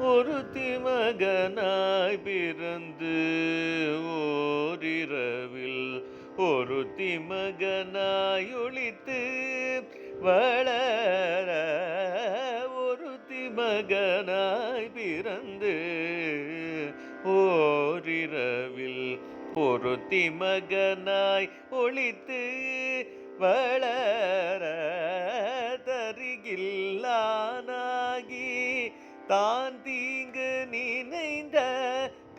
ஒருத்தி மகனாய் பிறந்து ஓரிரவில் ஒருத்தி மகனாய் ஒளித்து வளர ஒருத்தி மகனாய் பிறந்து ஓரிரவில் ஒருத்தி மகனாய் ஒளித்து வளர தருகில்லானாகி தான் தீங்கு நினைந்த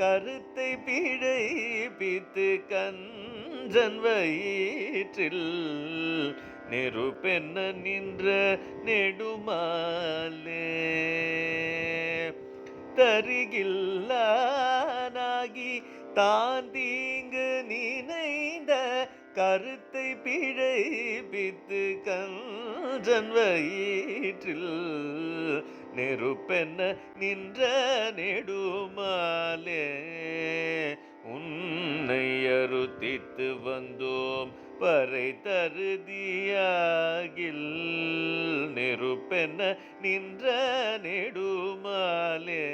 கருத்தை பிழைப்பித்து கஞ்சன் வயிற்றில் நெருப்பென்ன நின்ற நெடுமாலே தருகில்லானாகி தான் தீங்கு நினைந்த கருத்தை பிழைப்பித்து கஞ்சன் வயிற்றில் நெருப்பென்ன நின்ற நெடுமாலே உன்னை அறுத்தித்து வந்தோம் பறை தருதியாகில் நெருப்பென்ன நின்ற நெடுமாலே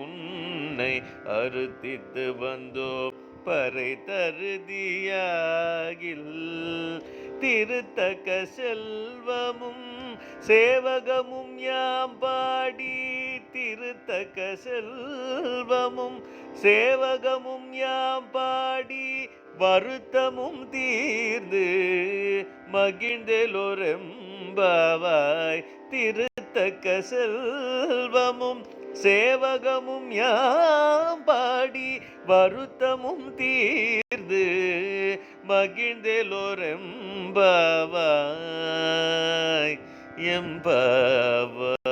உன்னை அறுத்தித்து வந்தோம் பறை தருதியாகில் திருத்தக்க செல்வமும் சேவகமும் யாம் பாடி திருத்தக்க செல்வமும் சேவகமும் யாம் பாடி வருத்தமும் தீர்ந்து மகிழ்ந்தெலொரெம்பாவாய் திருத்தக்க செல்வமும் சேவகமும் யாம் பாடி வருத்தமும் தீர்ந்து மகிழ்ந்தெலொரெம்பாவாய் எம்பாவாய்.